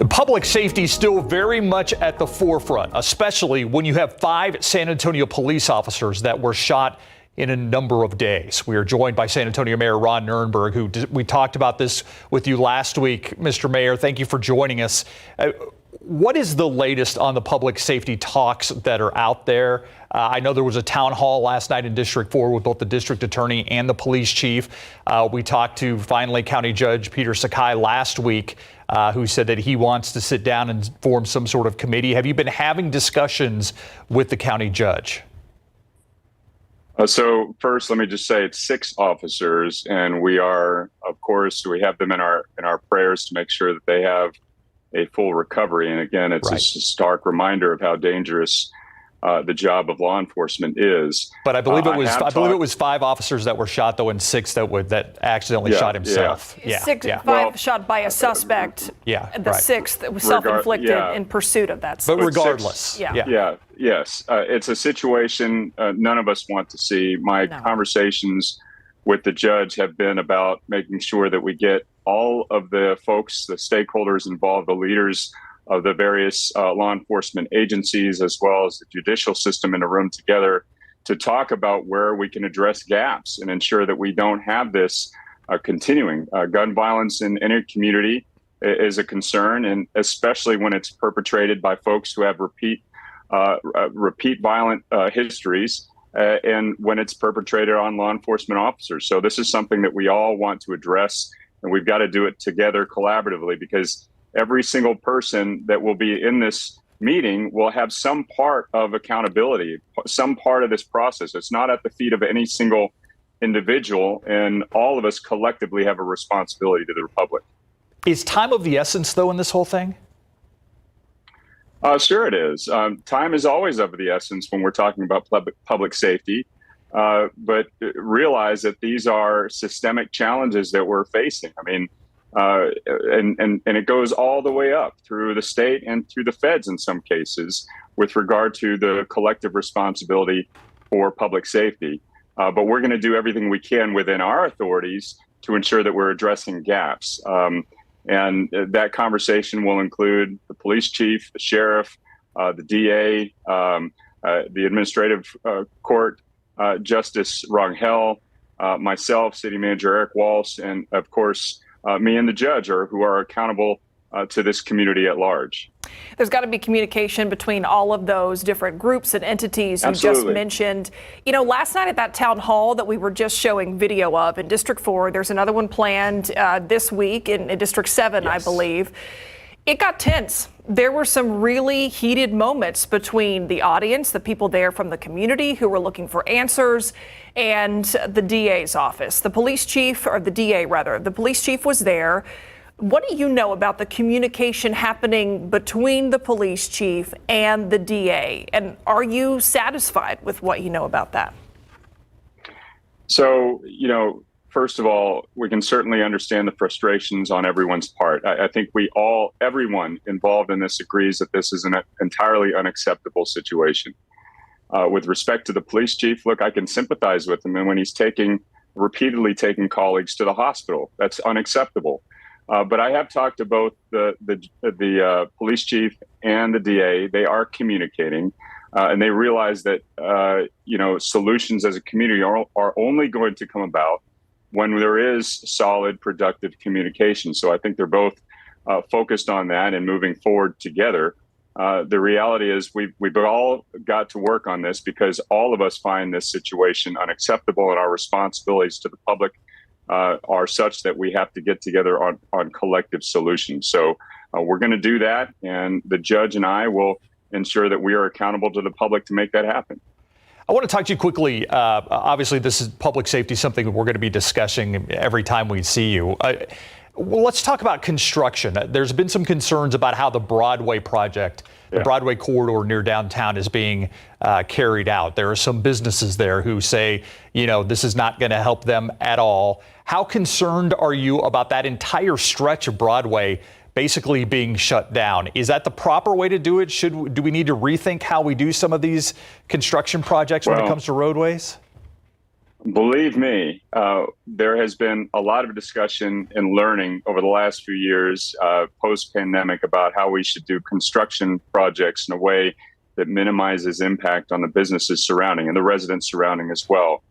Public safety still very much at the forefront, especially when you have 5 San Antonio police officers that were shot in a number of days. We are joined by San Antonio Mayor Ron Nirenberg, who we talked about this with you last week. Mr. Mayor, thank you for joining us. What is the latest on the public safety talks that are out there? I know there was a town hall last night in District 4 with both the district attorney and the police chief. We talked to finally County Judge Peter Sakai last week, who said that he wants to sit down and form some sort of committee. Have you been having discussions with the county judge? So first, let me just say it's 6 officers, and we are, of course, we have them in our prayers to make sure that they have a full recovery. And again, it's Right. a stark reminder of how dangerous the job of law enforcement is. But I believe it was 5 officers that were shot, though, and 6 that accidentally shot himself. Five shot by a suspect. Yeah, and the right. 6th was self-inflicted in pursuit of that. But regardless, Yes, it's a situation none of us want to see. My conversations with the judge have been about making sure that we get all of the folks, the stakeholders involved, the leaders of the various law enforcement agencies, as well as the judicial system in a room together to talk about where we can address gaps and ensure that we don't have this continuing. Gun violence in any community is a concern, and especially when it's perpetrated by folks who have repeat violent histories, and when it's perpetrated on law enforcement officers. So this is something that we all want to address, and we've got to do it together collaboratively, because every single person that will be in this meeting will have some part of accountability, some part of this process. It's not at the feet of any single individual, and all of us collectively have a responsibility to the Republic. Is time of the essence, though, in this whole thing? Sure it is. Time is always of the essence when we're talking about public safety, but realize that these are systemic challenges that we're facing. I mean, and it goes all the way up through the state and through the feds in some cases with regard to the collective responsibility for public safety. But we're going to do everything we can within our authorities to ensure that we're addressing gaps. And that conversation will include the police chief, the sheriff, the DA, the administrative court, Justice Rangel, myself, City Manager Eric Walsh, and of course, me and the judge who are accountable to this community at large. There's got to be communication between all of those different groups and entities you just mentioned. You know, last night at that town hall that we were just showing video of in District 4, there's another one planned this week in District 7, I believe. It got tense. There were some really heated moments between the audience, the people there from the community who were looking for answers, and the DA's office. The police chief, or the DA rather, the police chief was there. What do you know about the communication happening between the police chief and the DA? And are you satisfied with what you know about that? So, first of all, we can certainly understand the frustrations on everyone's part. I think everyone involved in this agrees that this is an entirely unacceptable situation. With respect to the police chief, look, I can sympathize with him. And when he's repeatedly taking colleagues to the hospital, that's unacceptable. But I have talked to both the police chief and the DA. They are communicating, and they realize that solutions as a community are only going to come about when there is solid, productive communication. So I think they're both focused on that and moving forward together. The reality is we've all got to work on this because all of us find this situation unacceptable, and our responsibilities to the public are such that we have to get together on collective solutions. So we're going to do that, and the judge and I will ensure that we are accountable to the public to make that happen. I want to talk to you quickly. Obviously, this is public safety, something that we're going to be discussing every time we see you. Well, let's talk about construction. There's been some concerns about how the Broadway project, the Broadway corridor near downtown, is being carried out. There are some businesses there who say, this is not going to help them at all. How concerned are you about that entire stretch of Broadway basically being shut down? Is that the proper way to do it? Do we need to rethink how we do some of these construction projects when it comes to roadways? Believe me, there has been a lot of discussion and learning over the last few years, post-pandemic, about how we should do construction projects in a way that minimizes impact on the businesses surrounding and the residents surrounding as well.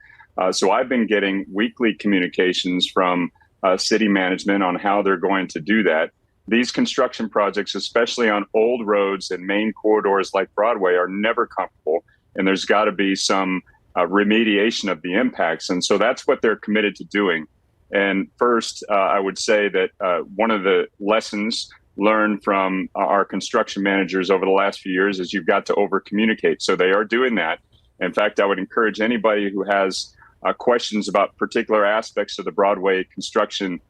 So I've been getting weekly communications from city management on how they're going to do that. These construction projects, especially on old roads and main corridors like Broadway, are never comfortable, and there's got to be some remediation of the impacts. And so that's what they're committed to doing. And first, I would say that one of the lessons learned from our construction managers over the last few years is you've got to over communicate. So they are doing that. In fact, I would encourage anybody who has questions about particular aspects of the Broadway construction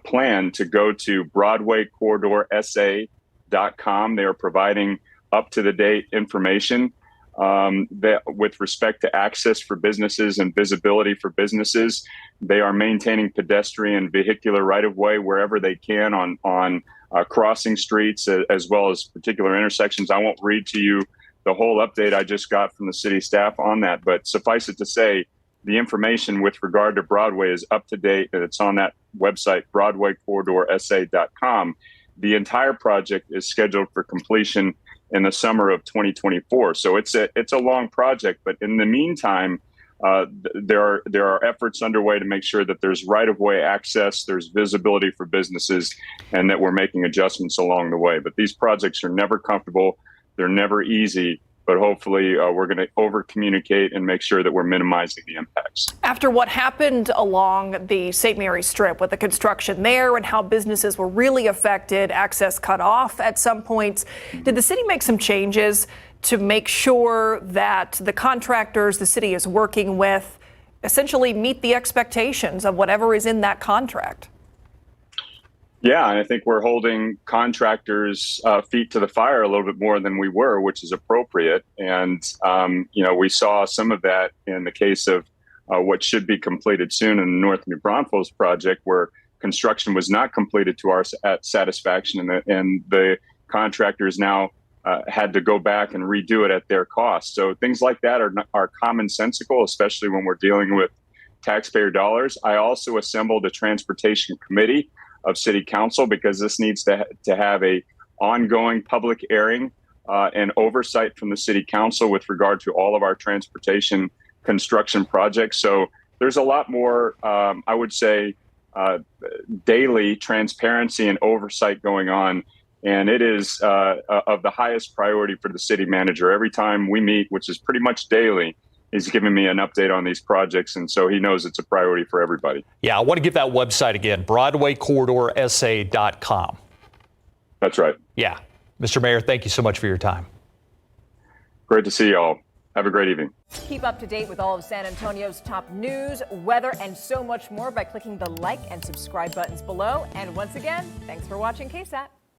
plan to go to BroadwayCorridorSA.com. They are providing up-to-the-date information that with respect to access for businesses and visibility for businesses. They are maintaining pedestrian vehicular right-of-way wherever they can on crossing streets as well as particular intersections. I won't read to you the whole update I just got from the city staff on that, but suffice it to say, the information with regard to Broadway is up to date, and it's on that website, BroadwayCorridorSA.com. The entire project is scheduled for completion in the summer of 2024. So it's a long project, but in the meantime, there are efforts underway to make sure that there's right-of-way access, there's visibility for businesses, and that we're making adjustments along the way. But these projects are never comfortable, they're never easy, but hopefully we're going to over-communicate and make sure that we're minimizing the impacts. After what happened along the St. Mary's Strip with the construction there and how businesses were really affected, access cut off at some points, did the city make some changes to make sure that the contractors the city is working with essentially meet the expectations of whatever is in that contract? Yeah, and I think we're holding contractors' feet to the fire a little bit more than we were, which is appropriate. And, we saw some of that in the case of what should be completed soon in the North New Braunfels project, where construction was not completed to our satisfaction, and the contractors now had to go back and redo it at their cost. So things like that are commonsensical, especially when we're dealing with taxpayer dollars. I also assembled a transportation committee of City Council because this needs to have a ongoing public airing and oversight from the City Council with regard to all of our transportation construction projects. So there's a lot more, I would say, daily transparency and oversight going on. And it is of the highest priority for the city manager. Every time we meet, which is pretty much daily, he's giving me an update on these projects, and so he knows it's a priority for everybody. Yeah, I want to give that website again, BroadwayCorridorSA.com. That's right. Yeah. Mr. Mayor, thank you so much for your time. Great to see you all. Have a great evening. Keep up to date with all of San Antonio's top news, weather, and so much more by clicking the like and subscribe buttons below. And once again, thanks for watching KSAT.